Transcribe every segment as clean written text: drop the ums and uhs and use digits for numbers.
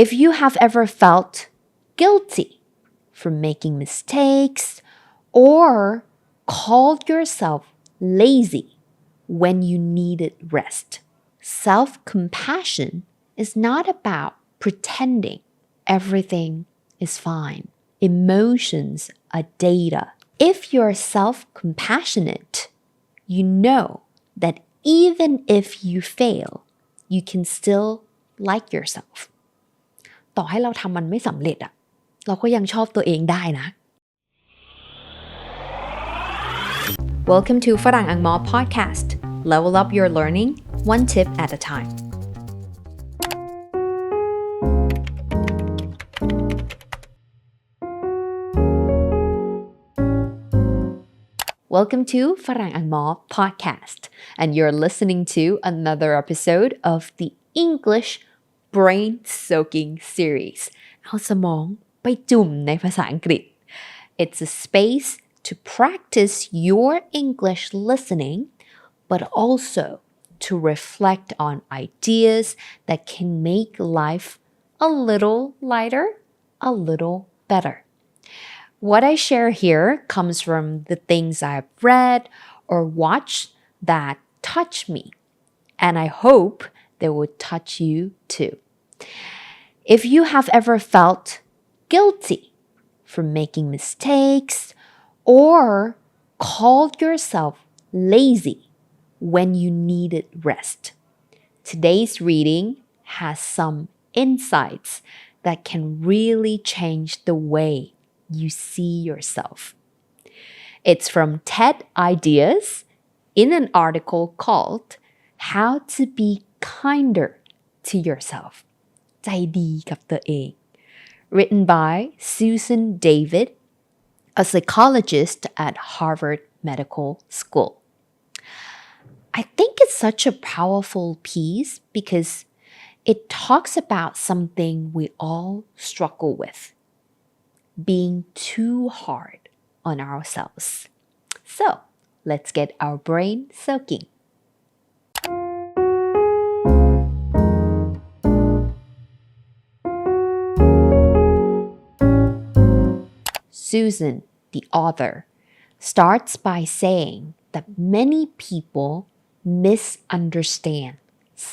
If you have ever felt guilty for making mistakes or called yourself lazy when you needed rest, self-compassion is not about pretending everything is fine. Emotions are data. If you're self-compassionate, you know that even if you fail, you can still like yourself. ต่อให้เราทำมันไม่สำเร็จอะเราก็ยังชอบตัวเองได้นะ Welcome to Farang Angmor Podcast. Level up your learning, one tip at a time. Welcome to Farang Angmor Podcast, and you're listening to another episode of the English Brain-Soaking Series. เอาสมองไปจุ่มในภาษาอังกฤษ It's a space to practice your English listening, but also to reflect on ideas that can make life a little lighter, a little better.What I share here comes from the things I've read or watched that touch me, and I hope they will touch you too. If you have ever felt guilty for making mistakes or called yourself lazy when you needed rest, today's reading has some insights that can really change the way.You see yourself. It's from TED Ideas in an article called How to Be Kinder to Yourself. ใจดีกับตัวเอง Written by Susan David, a psychologist at Harvard Medical School. I think it's such a powerful piece because it talks about something we all struggle with.Being too hard on ourselves. So, let's get our brain soaking. Susan, the author, starts by saying that many people misunderstand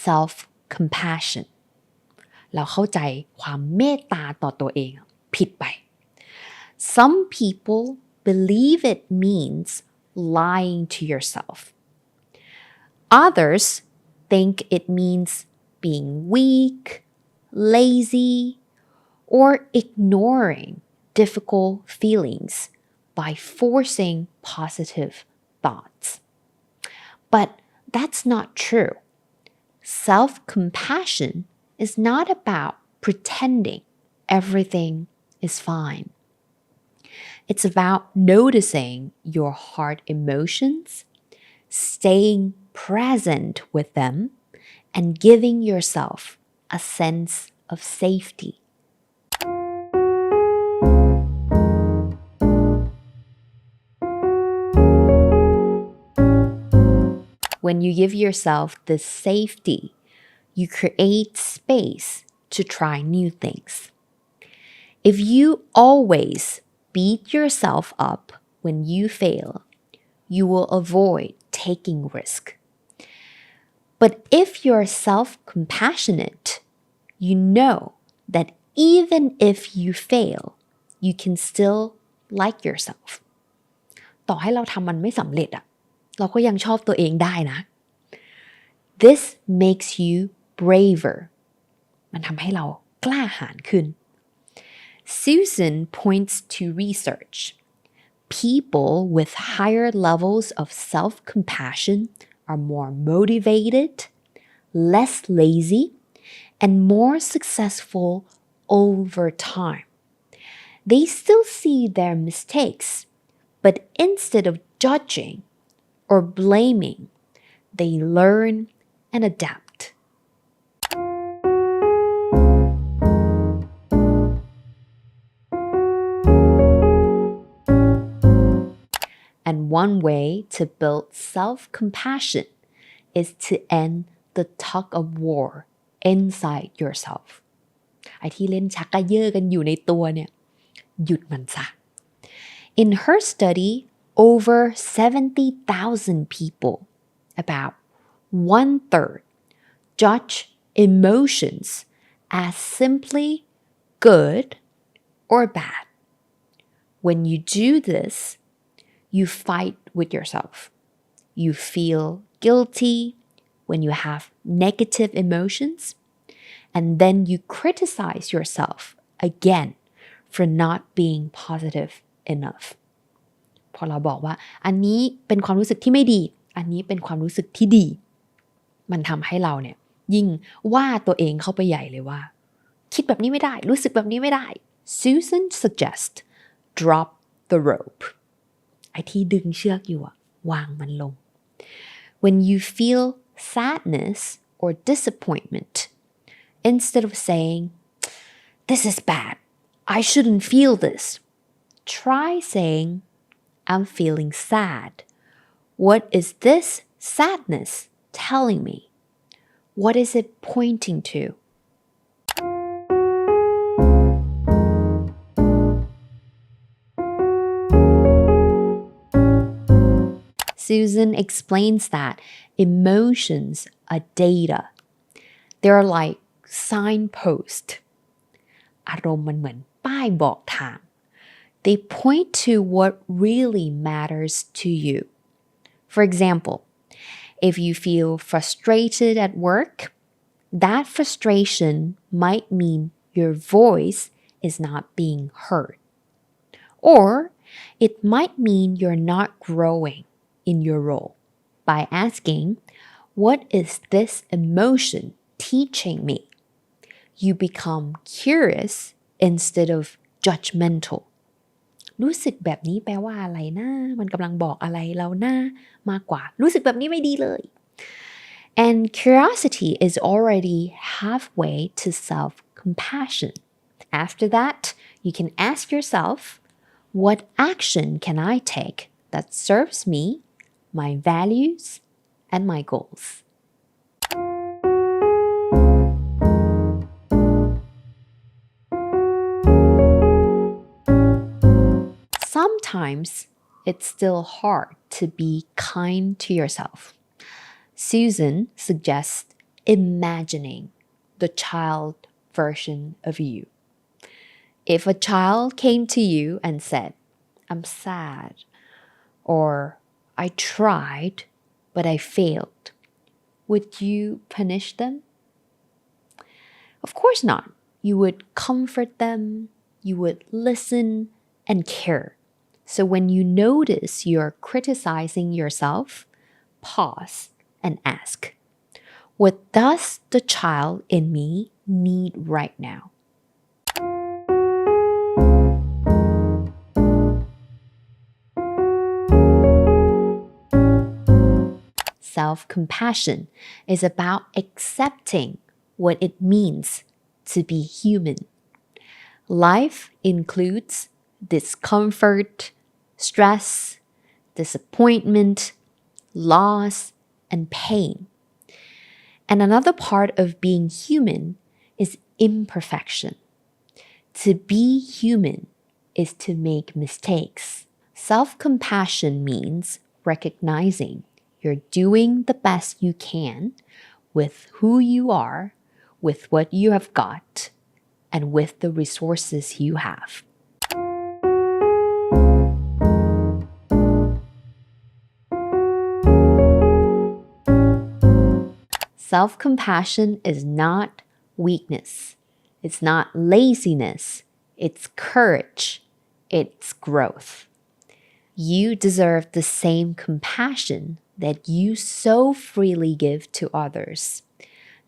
self-compassion. เราเข้าใจความเมตตาต่อตัวเองผิดไปSome people believe it means lying to yourself. Others think it means being weak, lazy, or ignoring difficult feelings by forcing positive thoughts. But that's not true. Self-compassion is not about pretending everything is fine.It's about noticing your heart emotions, staying present with them, and giving yourself a sense of safety. When you give yourself this safety, you create space to try new things. If you always beat yourself up when you fail, you will avoid taking risk. But if you're self-compassionate, you know that even if you fail, you can still like yourself. ต่อให้เราทำมันไม่สำเร็จอะเราก็ยังชอบตัวเองได้นะ This makes you braver. มันทำให้เรากล้าหาญขึ้นSusan points to research. People with higher levels of self-compassion are more motivated, less lazy, and more successful over time. They still see their mistakes, but instead of judging or blaming, they learn and adapt.And one way to build self-compassion is to end the tug-of-war inside yourself. อ้ที่เล่นชักกระเยอะกันอยู่ในตัวเนี่ยหยุดมันซะ In her study over 70,000 people about 1/3 judge emotions as simply good or bad. When you do this, you fight with yourself. You feel guilty when you have negative emotions, and then you criticize yourself again for not being positive enough. พอเราบอกว่าอันนี้เป็นความรู้สึกที่ไม่ดีอันนี้เป็นความรู้สึกที่ดีมันทำให้เราเนี่ยยิ่งว่าตัวเองเข้าไปใหญ่เลยว่าคิดแบบนี้ไม่ได้รู้สึกแบบนี้ไม่ได้ Susan suggests drop the rope ไอ้ที่ดึงเชือกอยู่อะวางมันลง When you feel sadness or disappointment, instead of saying this is bad, I shouldn't feel this, try saying I'm feeling sad. What is this sadness telling me? What is it pointing to? Susan explains that emotions are data. They're like signposts. อารมณ์มันเหมือนป้ายบอกทาง They point to what really matters to you. For example, if you feel frustrated at work, that frustration might mean your voice is not being heard. Or it might mean you're not growing in your role. By asking, what is this emotion teaching me? You become curious instead of judgmental. รู้สึกแบบนี้แปลว่าอะไรนะมันกำลังบอกอะไรเรานะมากกว่ารู้สึกแบบนี้ไม่ดีเลย And curiosity is already halfway to self-compassion. After that, you can ask yourself, what action can I take that serves me, my values, and my goals? Sometimes it's still hard to be kind to yourself. Susan suggests imagining the child version of you. If a child came to you and said, I'm sad, or I tried, but I failed, would you punish them? Of course not. You would comfort them, you would listen and care.So when you notice you're criticizing yourself, pause and ask, what does the child in me need right now? Self-compassion is about accepting what it means to be human. Life includes discomfort, stress, disappointment, loss, and pain. And another part of being human is imperfection. To be human is to make mistakes. Self-compassion means recognizing you're doing the best you can with who you are, with what you have got, and with the resources you have.Self-compassion is not weakness. It's not laziness. It's courage. It's growth. You deserve the same compassion that you so freely give to others.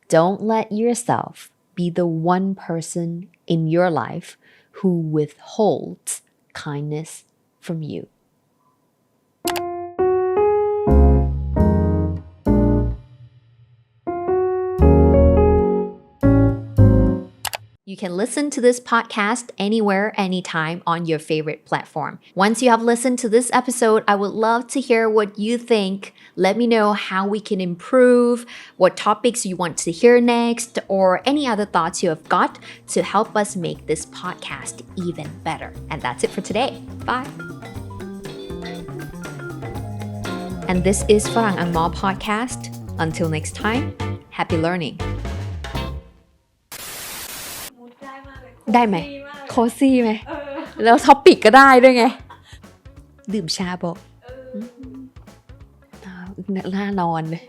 Don't let yourself be the one person in your life who withholds kindness from you.You You can listen to this podcast anywhere, anytime on your favorite platform. Once you have listened to this episode, I would love to hear what you think. Let me know how we can improve, what topics you want to hear next, or any other thoughts you have got to help us make this podcast even better. And that's it for today. Bye. And this is Farang Angmor Podcast. Until next time, happy learning. ได้ไหมโคซี่ไหมแล้วท็อปปิกก็ได้ด้วยไงดื่มชาบอกน่านอนเลย